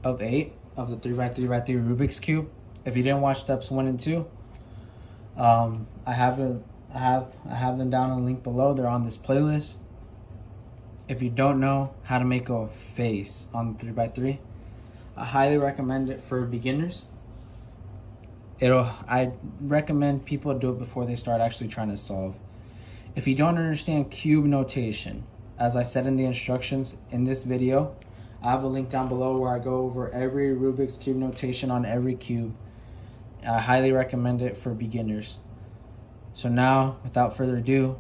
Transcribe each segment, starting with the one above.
of 8 of the 3x3x3 Rubik's Cube. If you didn't watch steps 1 and 2, I have them down in the link below. They're on this playlist. If you don't know how to make a face on the 3x3, I highly recommend it for beginners. I recommend people do it before they start actually trying to solve. If you don't understand cube notation, as I said in the instructions in this video, I have a link down below where I go over every Rubik's Cube notation on every cube. I highly recommend it for beginners. So now, without further ado,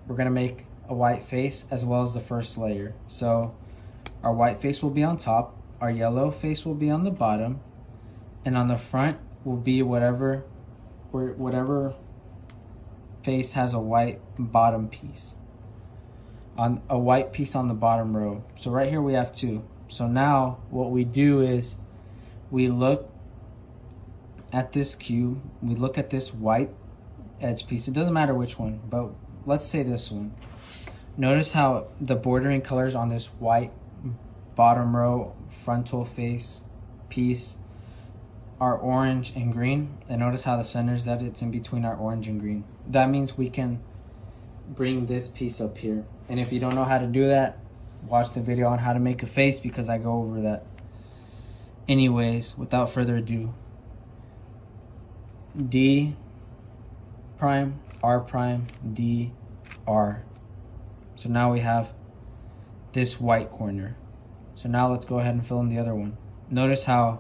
we're gonna make a white face as well as the first layer. So our white face will be on top, our yellow face will be on the bottom, and on the front will be whatever face has a white bottom piece. On a white piece on the bottom row. So right here we have 2. So now what we do is we look at this cube, we look at this white edge piece. It doesn't matter which one, but let's say this one. Notice how the bordering colors on this white bottom row frontal face piece are orange and green, and notice how the centers that it's in between are orange and green. That means we can bring this piece up here. And if you don't know how to do that, watch the video on how to make a face, because I go over that. Anyways, without further ado, D prime, R prime, D, R. So now we have this white corner. So now let's go ahead and fill in the other one. Notice how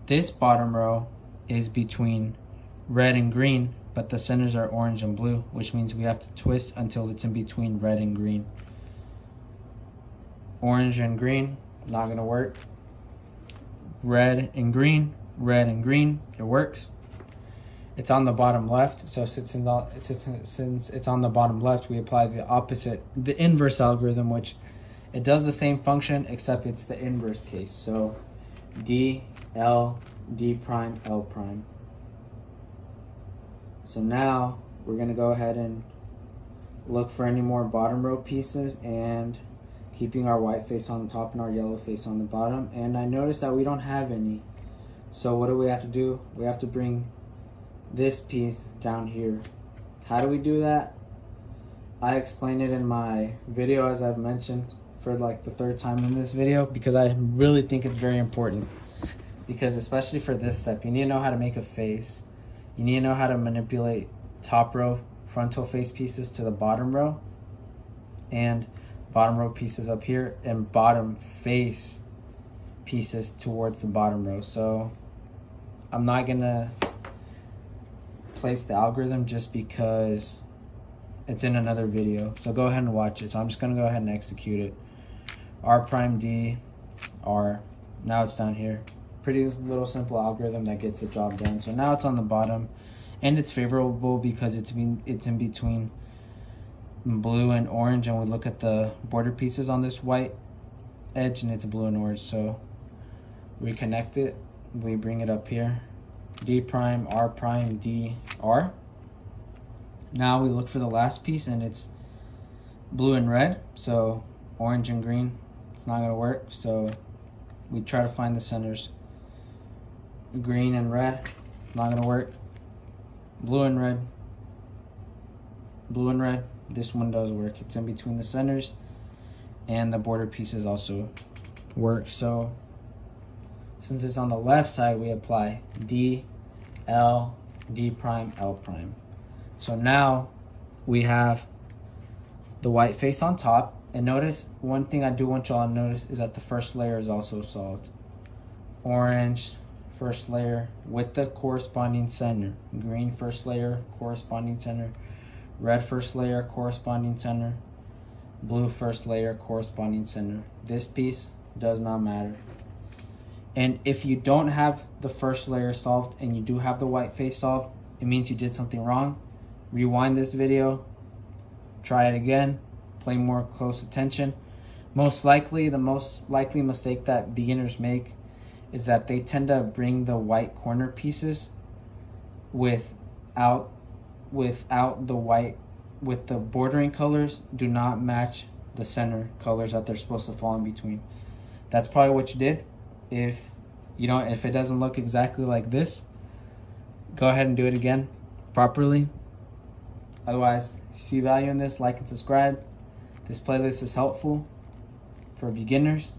this bottom row is between red and green, but the centers are orange and blue, which means we have to twist until it's in between red and green. Orange and green, not gonna work. Red and green, it works. It's on the bottom left, so since it's on the bottom left, we apply the inverse algorithm, which it does the same function, except it's the inverse case. So D, L, D prime, L prime. So now we're gonna go ahead and look for any more bottom row pieces, and keeping our white face on the top and our yellow face on the bottom. And I noticed that we don't have any. So what do we have to do? We have to bring this piece down here. How do we do that? I explained it in my video, as I've mentioned for like the 3rd time in this video, because I really think it's very important. Because especially for this step, you need to know how to make a face. You need to know how to manipulate top row frontal face pieces to the bottom row, and bottom row pieces up here, and bottom face pieces towards the bottom row. So I'm not gonna place the algorithm just because it's in another video. So go ahead and watch it. So I'm just gonna go ahead and execute it. R prime, D, R. Now it's down here. Pretty little simple algorithm that gets the job done. So now it's on the bottom, and it's favorable because it's in between blue and orange, and we look at the border pieces on this white edge, and it's blue and orange. So we connect it, we bring it up here, D prime, R prime, D, R. Now we look for the last piece, and it's blue and red, so orange and green, it's not gonna work. So we try to find the centers. Green and red, not gonna work. Blue and red, blue and red, this one does work. It's in between the centers, and the border pieces also work. So since it's on the left side, we apply D, L, D prime, L prime. So now we have the white face on top, and notice one thing I do want y'all to notice is that the first layer is also solved. Orange first layer with the corresponding center, green first layer, corresponding center, red first layer, corresponding center, blue first layer, corresponding center. This piece does not matter. And if you don't have the first layer solved and you do have the white face solved, it means you did something wrong. Rewind this video, try it again, pay more close attention. The most likely mistake that beginners make is that they tend to bring the white corner pieces without the white, with the bordering colors do not match the center colors that they're supposed to fall in between. That's probably what you did. If if it doesn't look exactly like this, go ahead and do it again properly. Otherwise, if you see value in this, like and subscribe. This playlist is helpful for beginners.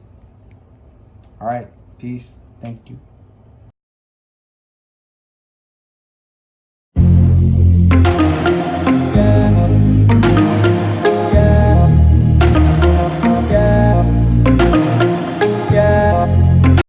All right, peace. Thank you.